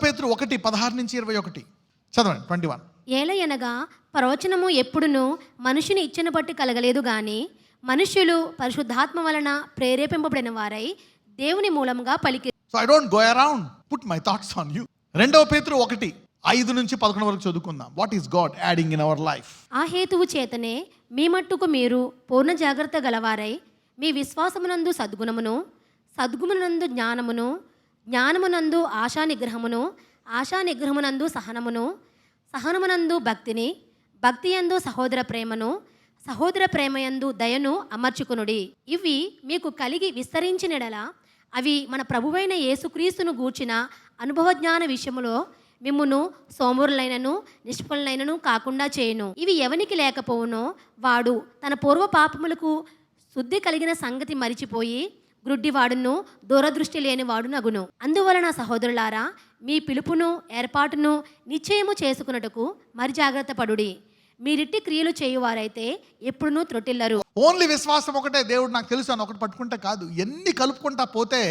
పేతురు 1:16-21 చదవండి. 21. ఏలయనగా ప్రవచనము ఎప్పుడునూ మనుషుని ఇచ్చను బట్టి కలగలేదు గాని మనుష్యులు పరిశుద్ధాత్మ వలన ప్రేరేపింపబడిన వారై దేవుని మూలంగా పలికి. So I don't go around put my thoughts on you. 2 పేతురు 1:5-11 వరకు చదువుకుందాం. What is God adding in our life? ఆ హేతువు చేతనే మీ మట్టుకు మీరు పూర్ణ జాగ్రత్త గలవారై మీ విశ్వాసమునందు సద్గుణమును, సద్గుణమునందు జ్ఞానమును, జ్ఞానమునందు ఆశా నిగ్రహమును, ఆశా నిగ్రహమునందు సహనమును, సహనమునందు భక్తిని, భక్తియందు సహోదర ప్రేమను, సహోదర ప్రేమయందు దయను అమర్చుకునుడి. ఇవి మీకు కలిగి విస్తరించినడల అవి మన ప్రభువైన యేసుక్రీస్తును గూర్చిన అనుభవ జ్ఞాన విషయములో మిమ్మును సోమరులైనను నిష్ఫలైనను కాకుండా చేయును. ఇవి ఎవనికి లేకపోవునో వాడు తన పూర్వ పాపములకు శుద్ధి కలిగిన సంగతి మరిచిపోయి గ్రుడ్డివాడును దూరదృష్టి లేనివాడు నగును. అందువలన సహోదరులారా, మీ పిలుపును ఏర్పాటును నిశ్చయము చేసుకున్నటకు మరి జాగ్రత్త పడుడి. మీరిట్టి క్రియలు చేయువారైతే ఎప్పుడునూ త్రొట్టిల్లరు. ఓన్లీ విశ్వాసం ఒకటే దేవుడు నాకు తెలుసు అని ఒకటి పట్టుకుంటే కాదు, ఎన్ని కలుపుకుంటా పోతే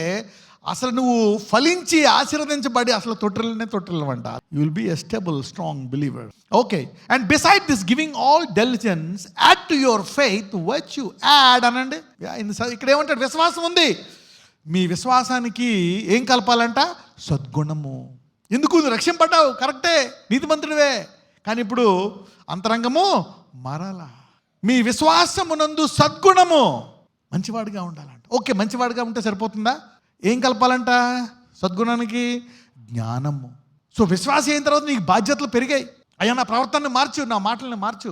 అసలు నువ్వు ఫలించి ఆశీర్వదించబడి అసలు తొట్టిల్లవంట. You will be a stable strong believer. Okay, and beside this giving all diligence add to your faith virtue. Add అనండి. ఇక్కడ ఏమంటాడు? విశ్వాసం ఉంది, మీ విశ్వాసానికి ఏం కలపాలంట? సద్గుణము. ఎందుకు? నువ్వు రక్షింపడ్డావు, కరెక్టే, నీతిమంతుడివే, కానీ ఇప్పుడు అంతరంగము మరలా. మీ విశ్వాసమునందు సద్గుణము, మంచివాడిగా ఉండాలంట. ఓకే, మంచివాడిగా ఉంటే సరిపోతుందా? ఏం కలపాలంట? సద్గుణానికి జ్ఞానము. సో విశ్వాసం అయిన తర్వాత నీకు బాధ్యతలు పెరిగాయి. అయ్యా, నా ప్రవర్తనని మార్చు, నా మాటలని మార్చు,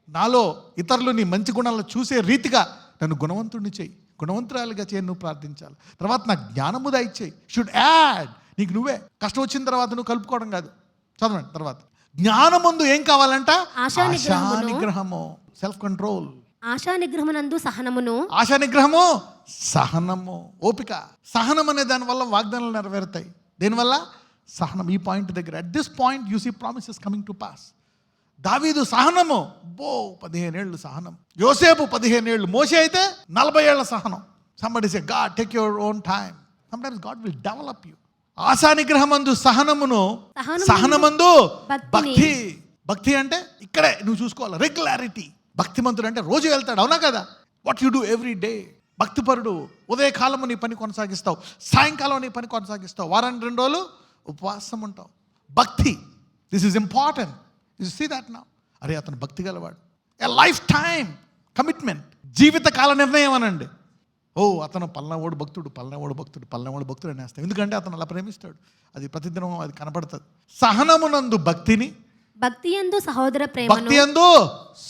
నాలో ఇతరులు నీ మంచి గుణాలను చూసే రీతిగా నన్ను గుణవంతుడిని చేయి, గుణవంతురాలుగా చేయి, నువ్వు ప్రార్థించాలి. తర్వాత నాకు జ్ఞానము దయచేయి. Should add. నీకు నువ్వే కష్టం వచ్చిన తర్వాత నువ్వు కలుపుకోవడం కాదు. చదవండి తర్వాత. జ్ఞానమందు ఏం కావాలంట? ఆశా నిగ్రహము, సెల్ఫ్ కంట్రోల్. ఆశా నిగ్రహమునందు సహనమును. ఆశా నిగ్రహము, సహనము, ఓపిక. సహనం అనే దాని వల్ల వాగ్దానాలు నెరవేరుతాయి. దేనివల్ల? సహనం. ఈ పాయింట్ దగ్గర, at this point you see promises coming to pass. దావీదు సహనము, 15 ఏళ్ళు సహనం. యోసేపు 15 ఏళ్ళు. మోషే అయితే 40 ఏళ్ల సహనం. Somebody say, God take your own time. Sometimes God will develop you. ఆశా నిగ్రహమందు సహనమును, సహనమందు భక్తి. భక్తి అంటే ఇక్కడే నువ్వు చూసుకోవాలి, రెగ్యులారిటీ. భక్తిమంతుడు అంటే రోజు వెళ్తాడు, అవునా కదా? What you do every day. భక్తిపరుడు. ఉదయకాలము నీ పని కొనసాగిస్తావు, సాయంకాలం నీ పని కొనసాగిస్తావు, వారానికి 2 రోజులు ఉపవాసం ఉంటావు. భక్తి, this is important. You see that now. అరే, అతను భక్తి గలవాడు. ఎ లైఫ్ టైమ్ కమిట్మెంట్, జీవితకాల నిర్ణయం అనండి. అతను పల్నావాడు భక్తుడు, పల్నావాడు భక్తుడు, పల్నావాడు భక్తుడు అనేస్తాం. ఎందుకంటే అతను అలా ప్రేమిస్తాడు. అది ప్రతిదినం అది కనపడుతుంది. సహనమునందు భక్తిని, భక్తియందు సహోదర ప్రేమ, భక్తియందు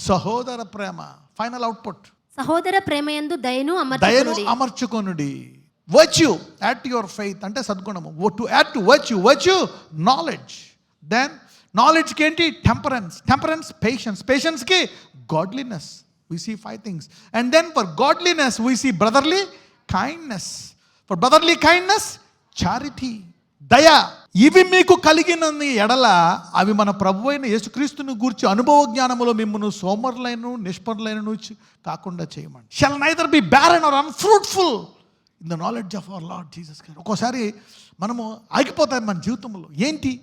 సహోదర ప్రేమ. ఫైనల్ అవుట్పుట్, సహోదర ప్రేమయందు దయను అమర్చుకొనుడి. Virtue, add to your faith అంటే సద్గుణము. To add to virtue knowledge. Then నాలెడ్జ్కి ఏంటి? టెంపరెన్స్. Temperance patience. పేషెన్స్కి godliness. We see 5 things. And then for godliness, we see brotherly kindness. For brotherly kindness, charity. దయ. ఇవి మీకు కలిగినన్ని ఎడల అవి మన ప్రభువైన యేసుక్రీస్తును గూర్చి అనుభవ జ్ఞానములో మిమ్మును సోమరులైన నిష్ఫలైనను కాకుండా చేయమని. Shall neither be barren or unfruitful in the knowledge of our Lord Jesus Christ. ఒక్కోసారి మనము ఆగిపోతాం మన జీవితంలో. ఏంటి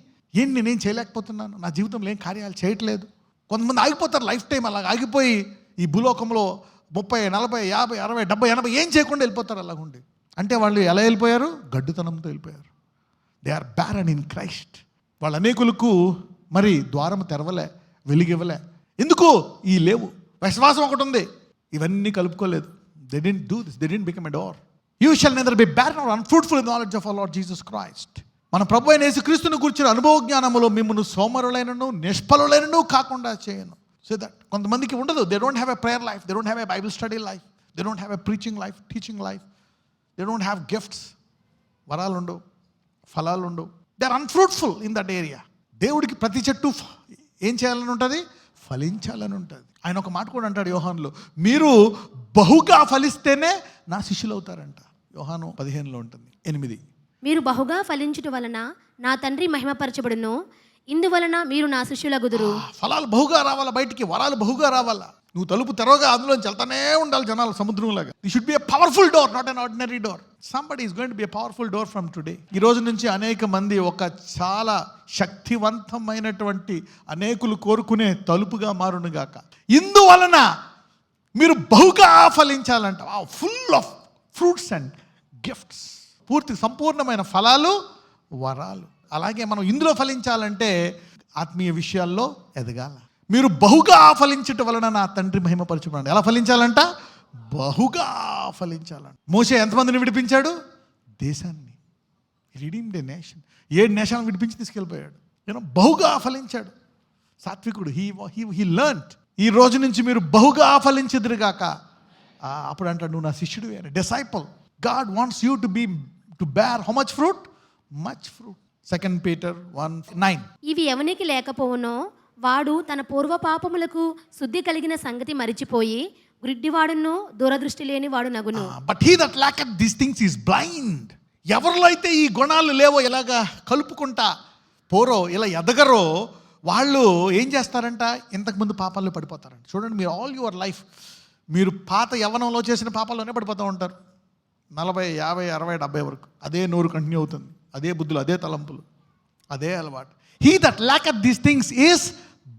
నేనేం చేయలేకపోతున్నాను, నా జీవితంలో ఏం కార్యాలు చేయట్లేదు. కొంతమంది ఆగిపోతారు లైఫ్ టైం. అలా ఆగిపోయి ఈ భూలోకంలో 30, 40, 50, 60, 70, 80 ఏం చేయకుండా వెళ్ళిపోతారు. అలాగుండి అంటే వాళ్ళు ఎలా వెళ్ళిపోయారు? గడ్డుతనంతో వెళ్ళిపోయారు. They are barren in Christ. వాళ్ళ అనేకులకు మరి ద్వారం తెరవలే, వెలిగివ్వలే. ఎందుకు? ఈ లేవు. విశ్వాసం ఒకటి ఉంది, ఇవన్నీ కలుపుకోలేదు. They didn't do this, they didn't become a door. You shall neither be barren or unfruitful in the knowledge of our Lord Jesus Christ. మన ప్రభు అయిన యేసుక్రీస్తును గురించిన అనుభవ జ్ఞానములో మిమ్మును సోమరులైనను నిష్ఫలులైనను కాకుండా చేయను. So that కొంతమందికి ఉండదు. They don't have a prayer life, they don't have a Bible study life, they don't have a preaching life, teaching life, they don't have gifts. వరాలు ఉండవు, ఫలాలు ఉండవు. They are unfruitful in that area. దేవుడికి ప్రతి చెట్టు ఏం చేయాలని ఉంటుంది? ఫలించాలని ఉంటుంది. ఆయన ఒక మాట కూడా అంటాడు యోహానులో, మీరు బహుగా ఫలిస్తేనే నా శిష్యులు అవుతారంట. యోహాను 15లో ఉంటుంది 8. మీరు బహుగా ఫలించుట వలన నా తండ్రి మహిమపరచబడును, ఇందువలన మీరు నా శిష్యులగుదురు. ఫలాలు బహుగా రావాలా బయటికి, వరాలు బహుగా రావాలా. నువ్వు తలుపు తెరవగా అందులోంచి వెళ్తానే ఉండాలి జనాలు సముద్రంలాగా. You should be a powerful door, not an ordinary door. Somebody is going to be a powerful door from today. ఈ రోజు నుంచి అనేక మంది ఒక చాలా శక్తివంతమైనటువంటి అనేకులు కోరుకునే తలుపుగా మారునుగాక. ఇందువలన మీరు బహుగా ఫలించాలంట. Full of fruits and gifts, పూర్తి సంపూర్ణమైన ఫలాలు, వరాలు. అలాగే మనం ఇందులో ఫలించాలంటే ఆత్మీయ విషయాల్లో ఎదగాల. మీరు బహుగా ఫలించటం వలన నా తండ్రి మహిమపరచబడండి. ఎలా ఫలించాలంట? బహుగా ఫలించాలంట. మోషే ఎంతమందిని విడిపించాడు? దేశాన్ని. రిడీమ్డ్ ఏ నేషన్. 7 నేషన్లు విడిపించి తీసుకెళ్ళిపోయాడు. బహుగా ఫలించాడు. సాత్వికుడు. He learned. ఈ రోజు నుంచి మీరు బహుగా ఫలించెదరుగాక. అప్పుడు అంటాడు, నువ్వు నా శిష్యుడివే. Disciple. God wants you to bear how much fruit? Much fruit. 2 Peter 1:9. ఇవి ఎవనికి లేకపోవునో వాడు తన పూర్వ పాపములకు శుద్ధి కలిగిన సంగతి మరిచిపోయి గ్రిడ్డివాడును దూరదృష్టి లేని వాడు నగును. But he that lacketh these things is blind. ఎవరిలో అయితే ఈ గుణాలు లేవో, ఇలాగా కలుపుకుంటా పోరో, ఇలా ఎదగరో, వాళ్ళు ఏం చేస్తారంట? ఇంతకుముందు పాపాల్లో పడిపోతారంట. చూడండి, మీరు ఆల్ యువర్ లైఫ్ మీరు పాత యవ్వనంలో చేసిన పాపాల్లోనే పడిపోతూ ఉంటారు. 40, 50, 60, 70 వరకు అదే నోరు కంటిన్యూ అవుతుంది. అదే బుద్ధులు, అదే తలంపులు, అదే అలవాటు. He that lacketh these things is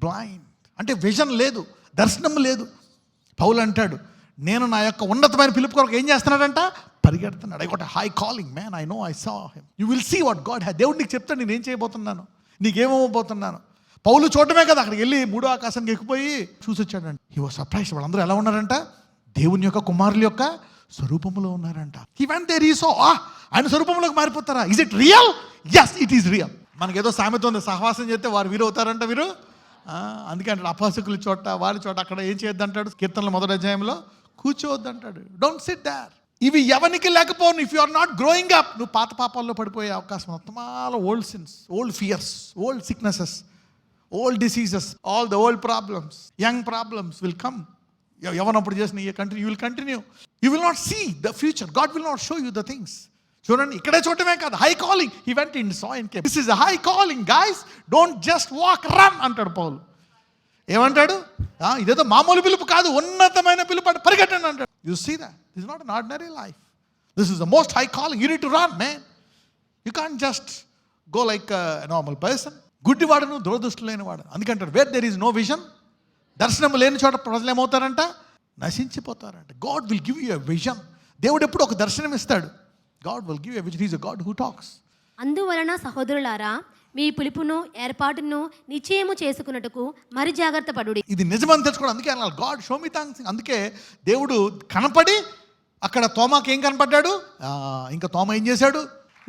blind. అంటే విజన్ లేదు, దర్శనం లేదు. పౌలు అంటాడు, నేను నా యొక్క ఉన్నతమైన పిలుపు కొరకు ఏం చేస్తున్నాడంట? పరిగెడుతున్నాడు. I got a high calling man, I know, I saw him. You will see what God has. దేవుడు నీకు చెప్తాడు నేను ఏం చేయబోతున్నాను, నీకేమవ్వబోతున్నాను. పౌలు చూడటమే కదా, అక్కడికి వెళ్ళి 3వ ఆకాశానికి ఎక్కిపోయి చూసి వచ్చాడంట. He was surprised. వాళ్ళందరూ ఎలా ఉన్నారంట? దేవుని యొక్క కుమారుల యొక్క స్వరూపంలో ఉన్నారంట. He went there, he saw, ఆయన స్వరూపంలోకి మారిపోతారా? Is it real? Yes, it is real. మనకేదో సామెత ఉంది, సహవాసం చేస్తే వారు వీరు అవుతారంట. వీరు అందుకే అంటాడు, అపహాసకుల చోట, వారి చోట అక్కడ ఏం చేయొద్దు అంటాడు. కీర్తనల 1వ అధ్యాయంలో కూర్చోవద్దు అంటాడు. Don't sit there. ఇవి ఎవరికి లేకపోను, if you are not growing up, నువ్వు పాత పాపాల్లో పడిపోయే అవకాశం. మొత్తమాల old sins, old fears, old sicknesses, old diseases, all the old problems, young problems will come. ఎవరప్పుడు చేసిన ఈ continue, you will continue. You will not see the future. God will not show you the things. చూడండి, ఇక్కడే చూడటమే కాదు, high calling. He went in saw in cave. This is a high calling guys, don't just walk, run అంటాడు పౌలు. ఏమంటాడు? ఇదేదో మామూలు పిలుపు కాదు, ఉన్నతమైన పిలుపు, పరిగెట్టండి అంటాడు. You see that this is not an ordinary life. This is the most high calling. You need to run man. You can't just go like a normal person. గుడ్డివాడును దురదృష్టి లేనివాడు. అందుకంటాడు, where there is no vision, దర్శనం లేని చోట ప్రజలు ఏమవుతారంట? నశించిపోతారంట. God will give you a vision. దేవుడు ఎప్పుడు ఒక దర్శనం ఇస్తాడు. God will give you a vision. He is a God who talks. అందువలన సహోదరులారా, మీ పిలుపును ఏర్పాటును నిశ్చయము చేసుకున్నట్టుకు మరి జాగ్రత్త పడుడి. ఇది నిజమని తెలుసుకోవడం. అందుకే అన్నాడు, గాడ్ షో మీ థాంక్స్. అందుకే దేవుడు కనపడి అక్కడ తోమాకి ఏం కనపడ్డాడు? ఇంకా తోమ ఏం చేశాడు?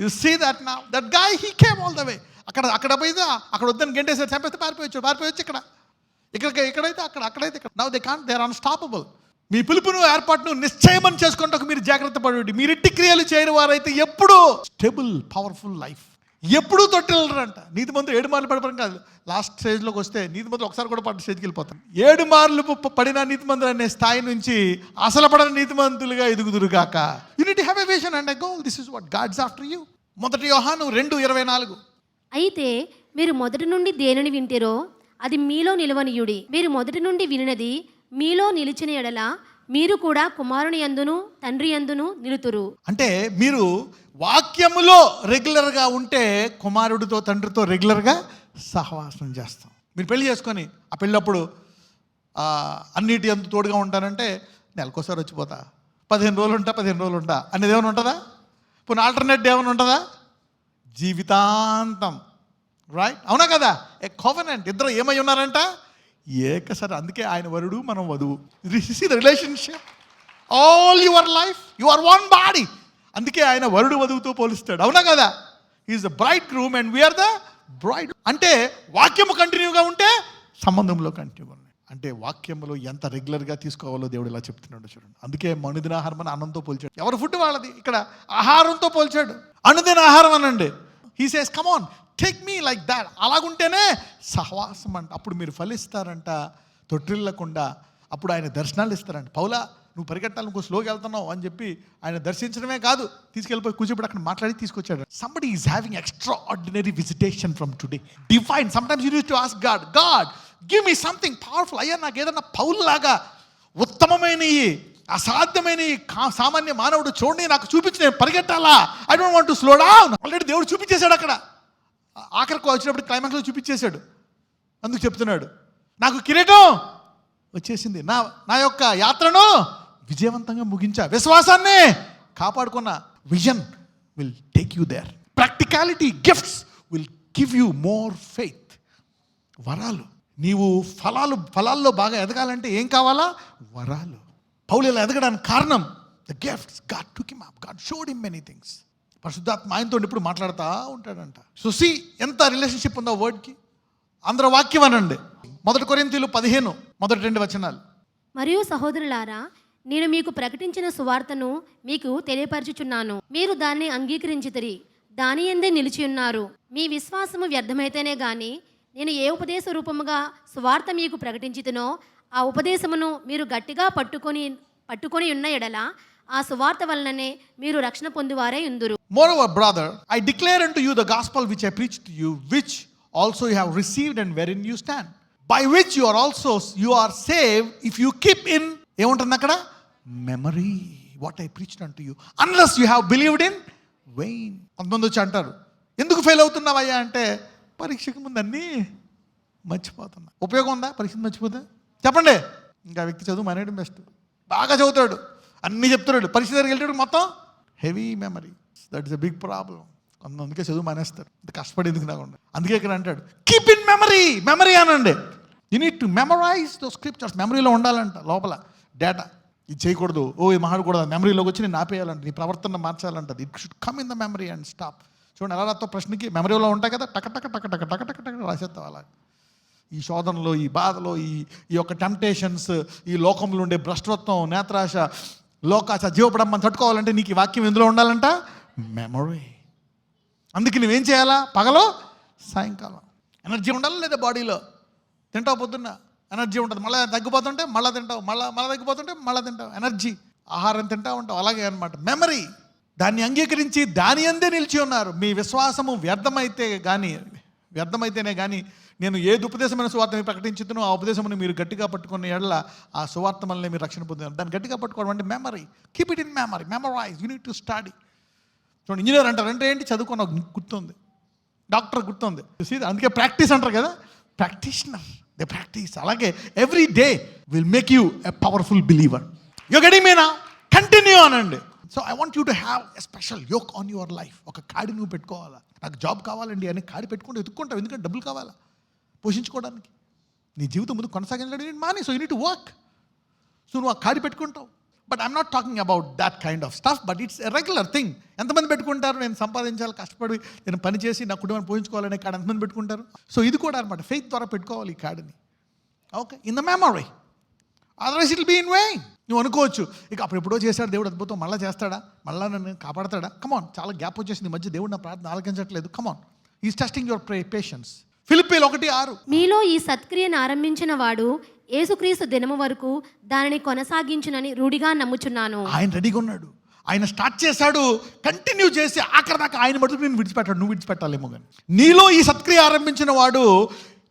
You see that now that guy he came all the way. అక్కడ పోయిదా, అక్కడ వద్దని గంటేసాడు, చంపేస్తే పారిపోయొచ్చు ఇక్కడైతే అక్కడైతే ఇక్కడ. Now they can't, they are unstoppable. మీ పిలుపును ఏర్పాటును నిశ్చయమని చేసుకుంటూ మీరు జాగ్రత్త పడండి. మీరు ఇట్టి క్రియలు చేయని వారైతే ఎప్పుడూ స్టేబుల్, పవర్ఫుల్ లైఫ్, ఎప్పుడూ తొట్టిల్లరంట. నీతిమంతులు 7 మార్లు పడిపోవడం కాదు, లాస్ట్ స్టేజ్లోకి వస్తే నీతిమంతులు ఒకసారి కూడా పడ్డ స్టేజ్కి వెళ్ళిపోతాం. 7 మార్లు పడిన నీతిమంతులు అనే స్థాయి నుంచి అసలు పడని నీతిమంతులుగా ఎదుగుదురుగాక. You need to have a vision and a goal. This is what God's after you. 1 యోహాను 2:24. అయితే మీరు మొదటి నుండి దేనిని వింటిరో అది మీలో నిలవనీయుడి. మీరు మొదటి నుండి వినినది మీలో నిలిచిన ఎడల మీరు కూడా కుమారుని యందును తండ్రి యందును నిలుతురు. అంటే మీరు వాక్యములో రెగ్యులర్గా ఉంటే కుమారుడితో తండ్రితో రెగ్యులర్గా సహవాసం చేస్తాం. మీరు పెళ్లి చేసుకొని ఆ పెళ్ళప్పుడు అన్నిటి అంత తోడుగా ఉంటారంటే నెలకోసారి వచ్చిపోతా, 15 రోజులు ఉంటా అనేది ఏమైనా ఉంటుందా? పోనీ ఆల్టర్నేట్ ఏమైనా ఉంటుందా? జీవితాంతం. రైట్, అవునా కదా? A covenant. ఇద్దరు ఏమై ఉన్నారంట? ఏకసారి. అందుకే ఆయన వరుడు, మనం వధువు. This is the relationship all your life. You are one body. అందుకే ఆయన వరుడు వధువుతో పోలుస్తాడు, అవునా కదా? Is the bride groom and we are the bride. అంటే వాక్యము కంటిన్యూగా ఉంటే సంబంధంలో కంటిన్యూగా ఉన్నాయి. అంటే వాక్యములో ఎంత రెగ్యులర్గా తీసుకోవాలో దేవుడు ఇలా చెప్తున్నాడు చూడండి. అందుకే అనుదిన ఆహారం అని అన్నంతో పోల్చాడు. ఎవరు ఫుడ్ వాళ్ళది, ఇక్కడ ఆహారంతో పోల్చాడు. అనుదిన ఆహారం అనండి. He says come on, take me like that. అలాగుంటేనే సహవాసం అంట. అప్పుడు మీరు ఫలిస్తారంట, తొట్టిల్లకుండా. అప్పుడు ఆయన దర్శనాలు ఇస్తారంట. పౌలా, నువ్వు పరిగెట్టాలి, నువ్వు స్లోగా వెళ్తున్నావు అని చెప్పి ఆయన దర్శించడమే కాదు, తీసుకెళ్ళిపోయి కూర్చోబెట్టి అక్కడ మాట్లాడి తీసుకొచ్చాడు. Somebody is having extra ordinary visitation from today, divine. Sometimes you need to ask God, give me something powerful. అయ్యా, నాకు ఏదన్నా పౌల్ లాగా ఉత్తమమైన అసాధ్యమైన ఈ సామాన్య మానవుడు చూడండి నాకు చూపించి నేను పరిగెట్టాలా, I don't want to slow down. Already దేవుడు చూపించేశాడు అక్కడ, ఆఖరికి వచ్చినప్పుడు క్లైమాక్స్లో చూపించేశాడు. అందుకు చెప్తున్నాడు నాకు కిరీటం వచ్చేసింది, నా యొక్క యాత్రను విజయవంతంగా ముగించా, విశ్వాసాన్ని కాపాడుకున్న. Vision will take you there. Practicality, gifts will give you more faith. వరాలు, నీవు ఫలాల్లో బాగా ఎదగాలంటే ఏం కావాలా? వరాలు. పౌలు ఇలా ఎదగడానికి కారణం the gifts. God took him up, God showed him many things. పరిశుద్ధాత్మ ఆయనతో ఎప్పుడు మాట్లాడుతూ ఉంటాడంట. సో సీ ఎంత రిలేషన్షిప్ ఉందో వర్డ్కి. అందరూ వాక్యం అనండి. 1 కొరింథీయులు 15 మొదటి 2 వచనాలు. మరియు సహోదరులారా, నేను మీకు ప్రకటించిన సువార్తను మీకు తెలియపరచుచున్నాను, మీరు దాన్ని అంగీకరించితిరి, దాని యందే నిలిచి ఉన్నారు. మీ విశ్వాసము వ్యర్థమైతేనే గాని నేను ఏ ఉపదేశ రూపముగా సువార్త మీకు ప్రకటించితినో ఆ ఉపదేశమును మీరు గట్టిగా పట్టుకొని ఉన్న ఎడల ఆ సువార్త వలననే మీరు రక్షణ పొందువారే ఉందురు. Moreover, brother, I declare unto you the gospel which I preached to you, which also you have received and wherein you stand, by which you are saved if you keep in, ఏముంటుంది అక్కడ? Memory. What I preached unto you unless you have believed in vein. కొంతమంది వచ్చి అంటారు ఎందుకు fail అవుతున్నావయ్యా అంటే, పరీక్షకు ముందు అన్నీ మర్చిపోతున్నా. ఉపయోగం ఉందా పరీక్ష మర్చిపోతే? చెప్పండి. ఇంకా వ్యక్తి చదువు మానేయడం బెస్ట్. బాగా చదువుతాడు, అన్నీ చెప్తున్నాడు, పరీక్ష దగ్గరికి వెళ్ళాడు మొత్తం heavy memory. That is a big problem. అందుకే చదువు మానేస్తారు, ఇంత కష్టపడి ఎందుకు నాకుండా. అందుకే ఇక్కడ అంటాడు కీప్ ఇన్ మెమరీ అనండి. You need to memorize those scriptures. మెమరీలో ఉండాలంట లోపల డేటా. ఇది చేయకూడదు, ఇది మాట్లాడకూడదు, మెమరీలోకి వచ్చి నేను ఆపేయాలంట, నీ ప్రవర్తన మార్చాలంటది. It should come in the memory and stop. చూడండి ఎలా రాతో ప్రశ్నకి మెమరీలో ఉంటాయి కదా, టక టక టక టక టక టక టక రాసేస్తావు అలా. ఈ శోధనలో, ఈ బాధలో, ఈ యొక్క టెంప్టేషన్స్, ఈ లోకంలో ఉండే భ్రష్టత్వం, నేత్రాశ, లోకాశ, జీవపడమ్మని తట్టుకోవాలంటే నీకు ఈ వాక్యం ఎందులో ఉండాలంట? మెమరీ. అందుకే నువ్వేం చేయాలా? పగలో సాయంకాలం ఎనర్జీ ఉండాలి. లేదా బాడీలో తింటావు, పొద్దున్న ఎనర్జీ ఉంటుంది, మళ్ళీ తగ్గిపోతుంటే మళ్ళీ తింటావు, మళ్ళీ తగ్గిపోతుంటే మళ్ళీ తింటావు. ఎనర్జీ, ఆహారం తింటా ఉంటావు. అలాగే అనమాట మెమరీ. దాన్ని అంగీకరించి దాని అందే నిలిచి ఉన్నారు. మీ విశ్వాసము వ్యర్థమైతేనే కానీ నేను ఏ ఉపదేశమైన సువార్తని ప్రకటించుతున్నో ఆ ఉపదేశమును మీరు గట్టిగా పట్టుకున్న ఎడల ఆ సువార్త వల్లనే మీరు రక్షణ పొందుతారు. దాన్ని గట్టిగా పట్టుకోవడం అంటే memory. Keep it in memory. Memorize. You need to study. చూడండి, ఇంజనీర్ అంటారు అంటే ఏంటి? చదువుకున్న గుర్తుంది, డాక్టర్ గుర్తుంది. అందుకే ప్రాక్టీస్ అంటారు కదా, ప్రాక్టీషనర్. They practice. అలాగే every day will make you a powerful believer. You getting me now? Continue అనండి. So I want you to have a special yoke on your life. ఒక కాడి నువ్వు పెట్టుకోవాలా. నాకు జాబ్ కావాలండి అని కాడి పెట్టుకుంటూ ఎత్తుక్కుంటావు. ఎందుకంటే డబ్బులు కావాలా పోషించుకోవడానికి. నీ జీవితం ముందు కొనసాగించడానికి మాని. So you need to work. So నువ్వు ఆ కాడి పెట్టుకుంటావు. But I'm not talking about that kind of stuff, but it's a regular thing. ఎంతమంది పెట్టుకుంటారు? నేను సంపాదించాలి, కష్టపడి నేను పని చేసి నా కుటుంబాన్ని పోషించుకోవాలనే కాడ ఎంతమంది పెట్టుకుంటారు? సో ఇది కూడా అనమాట, ఫెయిత్ ద్వారా పెట్టుకోవాలి ఈ కాడిని. Okay, in the memory. Otherwise it will be in vain. నువ్వు అనుకోవచ్చు ఇక అప్పుడు ఎప్పుడో చేశాడు దేవుడు అద్భుతం, మళ్ళీ చేస్తాడా, మళ్ళీ నన్ను కాపాడతాడా? కమాన్, చాలా గ్యాప్ వచ్చేసింది మధ్య, దేవుడు నా ప్రార్థన ఆలకించట్లేదు. కమాన్, ఈజ్ టెస్టింగ్ యువర్ పేషెన్స్. ఫిలిప్పీలు 1:6. మీలో ఈ సత్క్రియను ఆరంభించిన వాడు యేసుక్రీస్తు దినము వరకు దానిని కొనసాగించునని రూఢిగా నమ్ముచున్నాను. ఆయన రెడీగా ఉన్నాడు, ఆయన స్టార్ట్ చేశాడు, కంటిన్యూ చేసి ఆఖరి దాకా ఆయన మటుకు నేను విడిచిపెట్టాడు. నువ్వు విడిచిపెట్టాలేమో కానీ నీలో ఈ సత్క్రియ ఆరంభించిన వాడు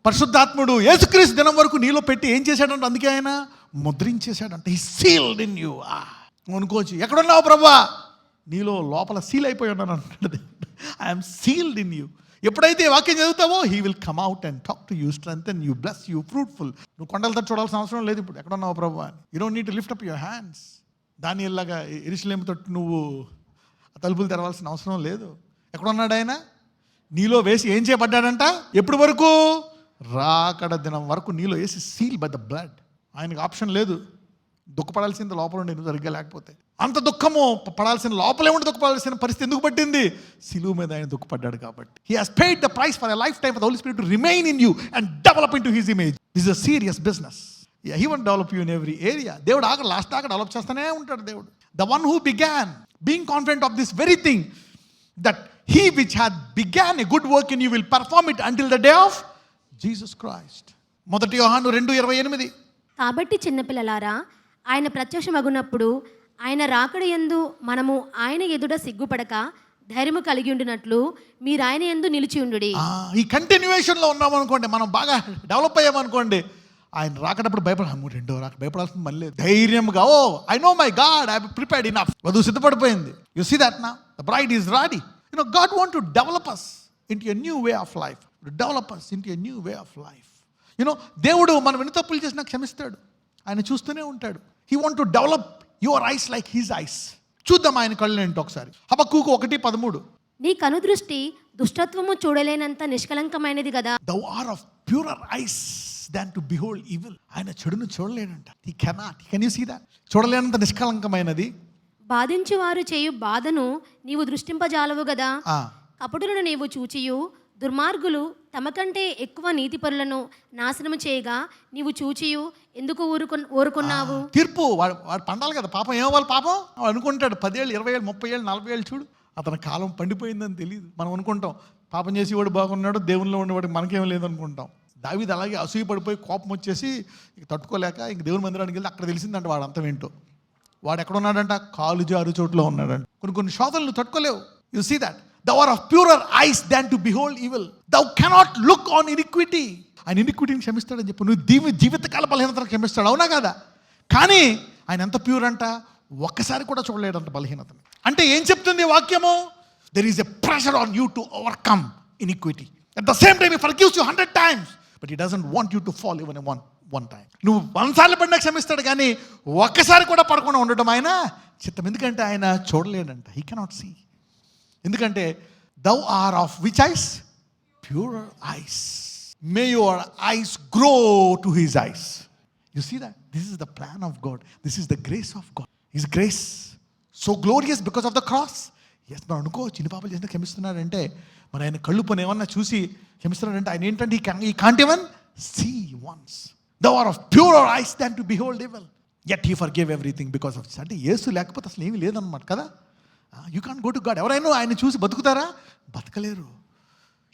పరిశుద్ధాత్ముడు యేసుక్రీస్తు దినం వరకు నీలో పెట్టి ఏం చేశాడంటే, అందుకే ఆయన ముద్రించేశాడంటే హి సీల్డ్ ఇన్ యూ. నువ్వు అనుకోవచ్చు ఎక్కడున్నావు ప్రభువా? నీలో లోపల సీల్ అయిపోయి ఉన్నాను అంటాడు. I'm sealed in you. ఎప్పుడైతే వాక్యం చదువుతావో he will come out and talk to you, strengthen you, bless you, fruitful. నువ్వు కొండలతో చూడాల్సిన అవసరం లేదు. ఇప్పుడు ఎక్కడున్నావు ప్రభువా అని. You don't need to lift up your hands. దానిలాగా యెరూషలేము తోటి నువ్వు తలుపులు తెరవాల్సిన అవసరం లేదు. ఎక్కడున్నాడు ఆయన? నీలో వేసి ఏం చేయబడ్డాడంట? ఎప్పటి వరకు? రాకడ దినం వరకు నీలో వేసి సీల్ బై ద బ్లడ్. ఆయనకు ఆప్షన్ లేదు. దుఃఖపడాల్సింది లోపల ఉండి నువ్వు సరిగ్గా లేకపోతే. అంత దుఃఖము పడాల్సిన లోపలే ఉండి దుఃఖపడాల్సిన పరిస్థితి ఎందుకు పట్టింది? సిలువ మీద ఆయన దుఃఖపడ్డాడు కాబట్టి. He has paid the price for a life time for the Holy Spirit to remain in you and develop into his image. This is a serious business. He won't develop you in every area. దేవుడు ఆఖరి last దాకా develop చేస్తూనే ఉంటాడు దేవుడు. The one who began being confident of this very thing, that he which had began a good work in you will perform it until the day of Jesus Christ. 1 యోహాను 2:28. కాబట్టి చిన్నపిల్లలారా, ఆయన ప్రత్యక్షమగునప్పుడు ఆయన రాకడ యందు మనము ఆయన ఎదుట సిగ్గుపడక ధైర్యము కలిగి ఉండినట్లు మీరు ఆయన యందు నిలిచి ఉండుడి. ఈ కంటిన్యూయేషన్లో ఉన్నామనుకోండి, మనం బాగా డెవలప్ అయ్యామనుకోండి, ఆయన రాకడప్పుడు రెండో రాక భయపడాల్సింది మళ్ళీ ధైర్యంగా, oh I know my God, I prepared enough. వధువు సిద్ధపడిపోయింది. You see that now the bride is ready. You know God want to develop us into a new way of life, to develop us into a new way of life. You know, దేవుడు మనం ఎన్ని తప్పులు చేసినా క్షమిస్తాడు. ఆయన చూస్తూనే ఉంటాడు. He want to develop your eyes like his eyes. చూద్దాం ఆయన కళ్ళు ఏంటో ఒకసారి. హబక్కూకు 1:13. నీ కనుదృష్టి దుష్టత్వము చూడలేనంత నిష్కలంకమైనది కదా. Thou art of purer eyes than to behold evil. ఆయన చెడును చూడలేనంట. He cannot. Can you see that? చూడలేనంత నిష్కలంకమైనది. బాధించు వారు చేయు బాధను నీవు దృష్టింపజాలవు గదా. కపటులను నీవు చూచియు దుర్మార్గులు తమకంటే ఎక్కువ నీతిపరులను నాశనము చేయగా నీవు చూచియు ఎందుకు ఊరుకున్నావు? తీర్పు వాడు పండాలి కదా పాపం. ఏమో వాళ్ళు పాపం వాడు అనుకుంటాడు 10 ఏళ్ళు 20 ఏళ్ళు 30 ఏళ్ళు 40 ఏళ్ళు చూడు, అతని కాలం పండిపోయిందని తెలియదు. మనం అనుకుంటాం పాపం చేసి వాడు బాగున్నాడు, దేవునిలో ఉండేవాడికి మనకేం లేదనుకుంటాం. దావీదు అలాగే అసూయ పడిపోయి కోపం వచ్చేసి ఇంక తట్టుకోలేక ఇంక దేవుని మందిరానికి వెళ్తే అక్కడ తెలిసిందంట వాడు అంతం ఏంటో. వాడు ఎక్కడ ఉన్నాడంట? కాలు జారు చోట్లో ఉన్నాడంట. కొన్ని శోధనలు తట్టుకోలేవు. You see that. Thou art of purer eyes than to behold evil. Thou cannot look on iniquity. ఆయన ఇనిక్విటీని క్షమిస్తాడని చెప్పు. నువ్వు జీవితకాల బలహీనతను క్షమిస్తాడు, అవునా కదా? కానీ ఆయన ఎంత ప్యూర్ అంట, ఒక్కసారి కూడా చూడలేడంట బలహీనతని. అంటే ఏం చెప్తుంది వాక్యము? There is a pressure on you to overcome iniquity. At the same time he forgives you 100 times, but he doesn't want you to fall even one time. నువ్వు 100 సార్లు పడినా క్షమిస్తాడు, కానీ ఒక్కసారి కూడా పడకుండా ఉండటం ఆయన చిత్తం. ఎందుకంటే ఆయన చూడలేడంట. He cannot see. ఎందుకంటే thou art of which eyes? Purer eyes. May your eyes grow to his eyes. You see that? This is the plan of God. This is the grace of God. His grace so glorious because of the cross. Yes, మనం అనుకో చిన్న పాపలు చేసిన క్షమిస్తున్నాడంటే మరి ఆయన కళ్ళు పని ఏమన్నా చూసి క్షమిస్తున్నాడంటే ఆయన ఏంటంటే he can't even see once. Thou art of purer eyes than to behold evil. Yet he forgave everything because of this. అంటే యేసు లేకపోతే అసలు ఏమీ లేదన్నమాట కదా. You can't go to God. ఎవరైనా ఆయన చూసి బతుకుతారా? బతకలేరు.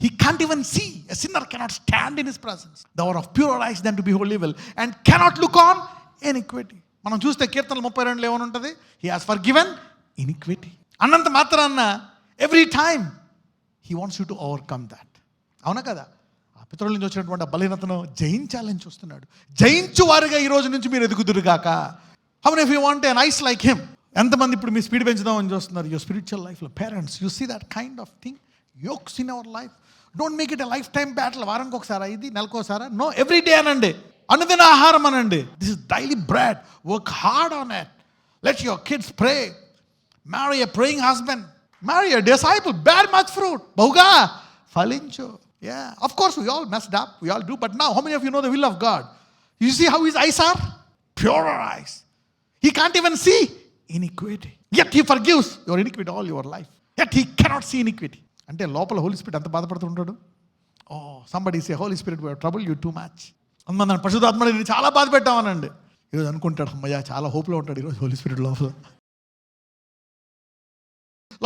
He can't even see. A sinner cannot stand in his presence. Thou art of purer eyes than to behold evil and cannot look on iniquity. మనం చూస్తే కీర్తనలు 32 ఏమని ఉంటుంది? He has forgiven iniquity. అన్నంత మాత్రాన్న every time he wants you to overcome that. అవునా కదా? ఆ పితరుల నుంచి వచ్చినటువంటి బలహీనతను జయించాలని చూస్తున్నాడు. జయించు వారుగా ఈ రోజు నుంచి మీరు ఎదుగుదురుగాక. How many of you want an eyes like him? ఎంతమంది ఇప్పుడు మీ స్పీడ్ పెంచుదామని చూస్తున్నారు? యువర్ స్పిరిచువల్ లైఫ్లో parents, you see that kind of thing yokes in our life. Don't make it a life time battle. వారానికి ఒకసారి ఇది, నెలకోసారా? నో, ఎవ్రీ డే అనండి. అనుదిన ఆహారం అనండి. This is daily bread. Work hard on it. Let your kids pray. Marry a praying husband. Marry a disciple. Bear much fruit. బహుగా ఫలించు. Yeah, of course we all messed up. We all do. But now, how many of you know the will of God? You see how his eyes are? Purer eyes. He can't even see iniquity. Yet he forgives your iniquity all your life. Yet he cannot see iniquity. అంటే లోపల Holy Spirit అంత బాధపడుతుంటాడు. Oh somebody say Holy Spirit we have trouble you too much. అందుమని పరిశుద్ధాత్మని నేను చాలా బాధ పెట్టామనండి. ఈరోజు అనుకుంటాడు అమ్మయ్య చాలా హోప్లో ఉంటాడు ఈరోజు హోలీ స్పిరిట్ లోపల.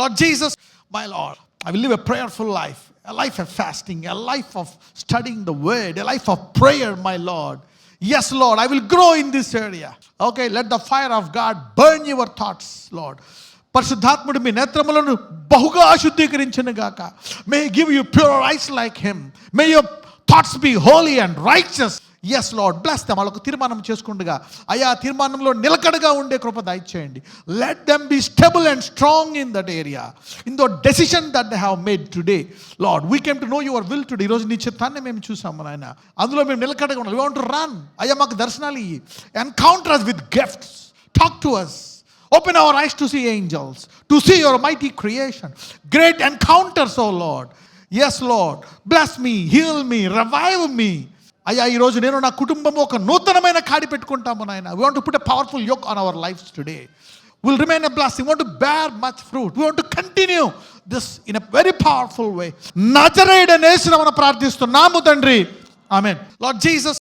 Lord Jesus, my Lord, I will live a prayerful life, a life of fasting, a life of studying the word, a life of prayer, my Lord. Yes, Lord, I will grow in this area. Okay, let the fire of God burn your thoughts, Lord. పరిశుద్ధాత్ముడు మీ నేత్రములను బహుగా శుద్ధీకరించును గాక. May he give you pure eyes like him. May your thoughts be holy and righteous. Yes, Lord, bless them. వాళ్ళకు తీర్మానం చేసుకుండగా అయా తీర్మానంలో నిలకడగా ఉండే కృప దయచేయండి. Let them be stable and strong in that area, in the decision that they have made today. Lord, we came to know your will today. ఈరోజు నీ చిత్తాన్ని మేము చూసాము నాయన. అందులో మేము నిలకడగా ఉండాలి. We want to run. అయ్యా మాకు దర్శనాలు ఇయ్యి. Encounter us with gifts. Talk to us. Open our eyes to see angels, to see your mighty creation. Great encounters, oh Lord. Yes, Lord. Bless me, heal me, revive me. అయ్యా ఈరోజు నేను నా కుటుంబం ఒక నూతనమైన కాడి పెట్టుకుంటాము నాయన. We want to put a powerful yoke on our lives today. We'll remain a blessing. We want to bear much fruit. We want to continue this in a very powerful way. నజరేయుడైన యేసు నామమున ప్రార్థిస్తున్నాము తండ్రి. ఆమేన్. Lord Jesus,